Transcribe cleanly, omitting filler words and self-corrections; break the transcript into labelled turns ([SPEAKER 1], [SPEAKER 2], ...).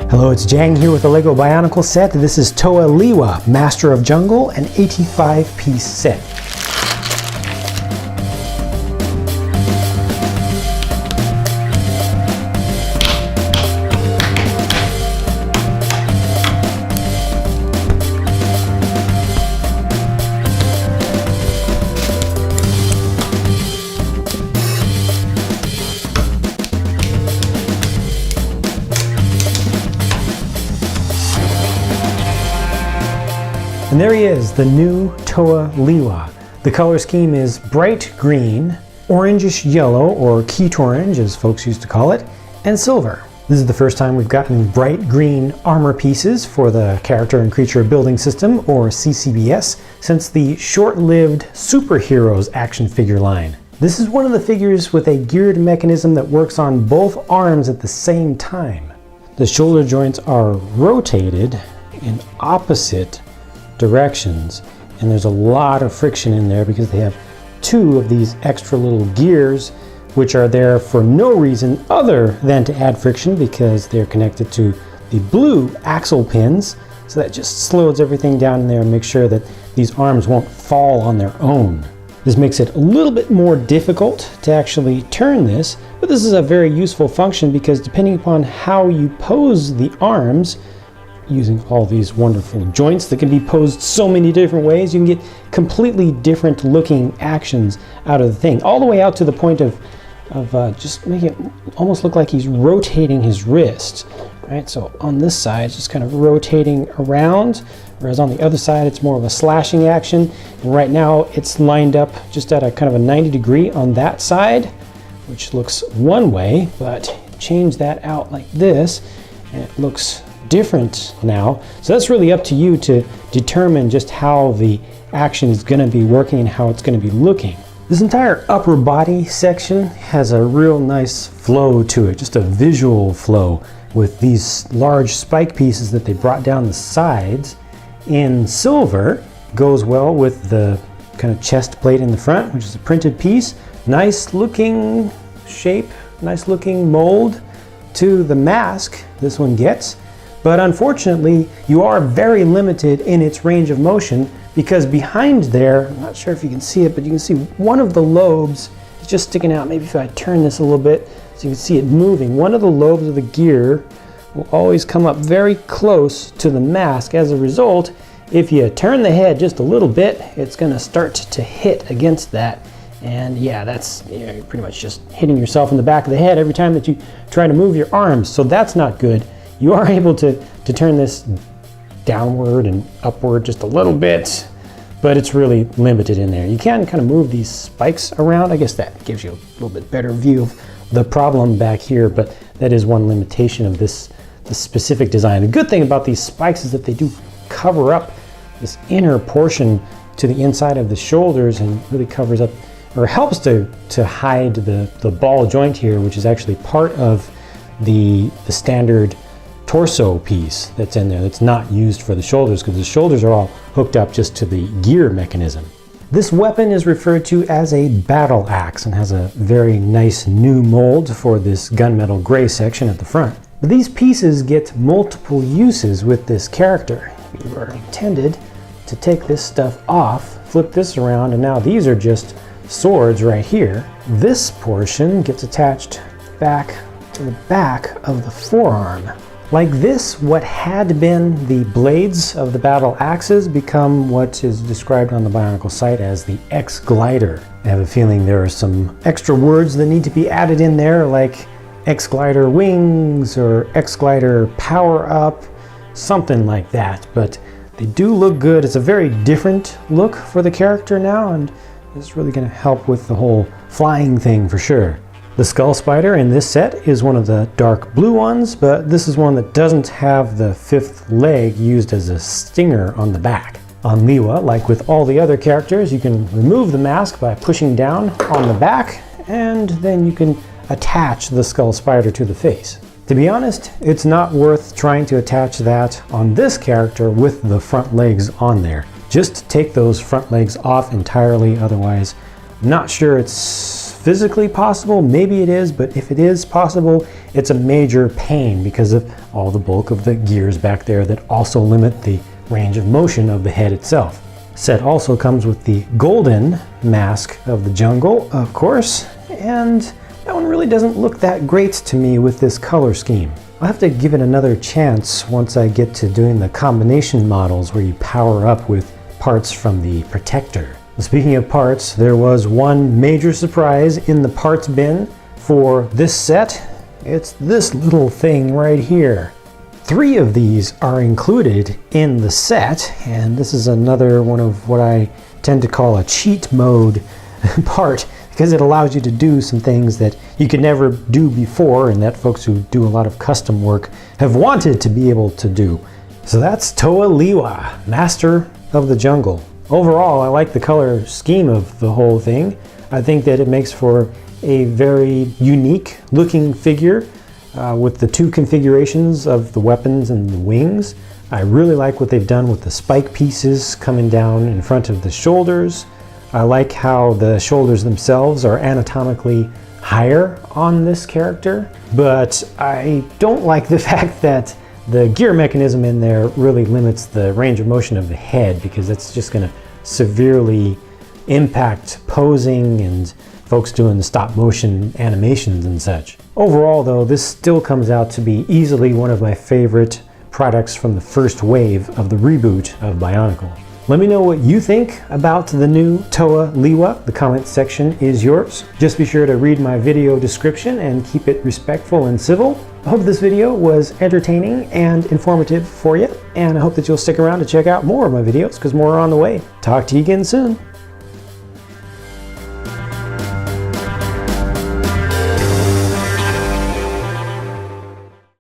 [SPEAKER 1] Hello, it's Jang here with the LEGO Bionicle set. This is Toa Lewa Master of Jungle, an 85-piece set. And there he is, the new Toa Lewa. The color scheme is bright green, orangish yellow, or keat orange as folks used to call it, and silver. This is the first time we've gotten bright green armor pieces for the Character and Creature Building System, or CCBS, since the short-lived Superheroes action figure line. This is one of the figures with a geared mechanism that works on both arms at the same time. The shoulder joints are rotated in opposite directions, and there's a lot of friction in there because they have two of these extra little gears which are there for no reason other than to add friction because they're connected to the blue axle pins, so that just slows everything down in there and makes sure that these arms won't fall on their own. This makes it a little bit more difficult to actually turn this, but this is a very useful function because depending upon how you pose the arms, using all these wonderful joints that can be posed so many different ways, you can get completely different looking actions out of the thing, all the way out to the point of just making it almost look like he's rotating his wrist. Right, so on this side it's just kind of rotating around, whereas on the other side it's more of a slashing action. And right now it's lined up just at a kind of a 90 degree on that side, which looks one way, but change that out like this and it looks different now. So that's really up to you to determine just how the action is going to be working and how it's going to be looking. This entire upper body section has a real nice flow to it, just a visual flow with these large spike pieces that they brought down the sides in silver. Goes well with the kind of chest plate in the front, which is a printed piece. Nice looking shape, nice looking mold to the mask this one gets. But unfortunately, you are very limited in its range of motion because behind there, I'm not sure if you can see it, but you can see one of the lobes is just sticking out. Maybe if I turn this a little bit so you can see it moving. One of the lobes of the gear will always come up very close to the mask. As a result, if you turn the head just a little bit, it's going to start to hit against that. And yeah, that's you're pretty much just hitting yourself in the back of the head every time that you try to move your arms. So that's not good. You are able to turn this downward and upward just a little bit, but it's really limited in there. You can kind of move these spikes around. I guess that gives you a little bit better view of the problem back here, but that is one limitation of this specific design. The good thing about these spikes is that they do cover up this inner portion to the inside of the shoulders and really covers up, or helps to hide the ball joint here, which is actually part of the standard torso piece that's in there that's not used for the shoulders because the shoulders are all hooked up just to the gear mechanism. This weapon is referred to as a battle axe and has a very nice new mold for this gunmetal gray section at the front. But these pieces get multiple uses with this character. You are intended to take this stuff off, flip this around, and now these are just swords right here. This portion gets attached back to the back of the forearm. Like this, what had been the blades of the battle axes become what is described on the Bionicle site as the X-Glider. I have a feeling there are some extra words that need to be added in there, like X-Glider wings or X-Glider power up, something like that. But they do look good. It's a very different look for the character now, and it's really going to help with the whole flying thing for sure. The skull spider in this set is one of the dark blue ones, but this is one that doesn't have the fifth leg used as a stinger on the back. On Lewa, like with all the other characters, you can remove the mask by pushing down on the back, and then you can attach the skull spider to the face. To be honest, it's not worth trying to attach that on this character with the front legs on there. Just take those front legs off entirely, otherwise I'm not sure it's physically possible? Maybe it is, but if it is possible, it's a major pain because of all the bulk of the gears back there that also limit the range of motion of the head itself. Set also comes with the golden mask of the jungle, of course, and that one really doesn't look that great to me with this color scheme. I'll have to give it another chance once I get to doing the combination models where you power up with parts from the protector. Speaking of parts, there was one major surprise in the parts bin for this set. It's this little thing right here. 3 of these are included in the set, and this is another one of what I tend to call a cheat mode part, because it allows you to do some things that you could never do before and that folks who do a lot of custom work have wanted to be able to do. So that's Toa Lewa, Master of the Jungle. Overall, I like the color scheme of the whole thing. I think that it makes for a very unique looking figure with the 2 configurations of the weapons and the wings. I really like what they've done with the spike pieces coming down in front of the shoulders. I like how the shoulders themselves are anatomically higher on this character, but I don't like the fact that the gear mechanism in there really limits the range of motion of the head, because it's just going to severely impact posing and folks doing the stop motion animations and such. Overall though, this still comes out to be easily one of my favorite products from the first wave of the reboot of Bionicle. Let me know what you think about the new Toa Lewa. The comment section is yours. Just be sure to read my video description and keep it respectful and civil. I hope this video was entertaining and informative for you, and I hope that you'll stick around to check out more of my videos because more are on the way. Talk to you again soon.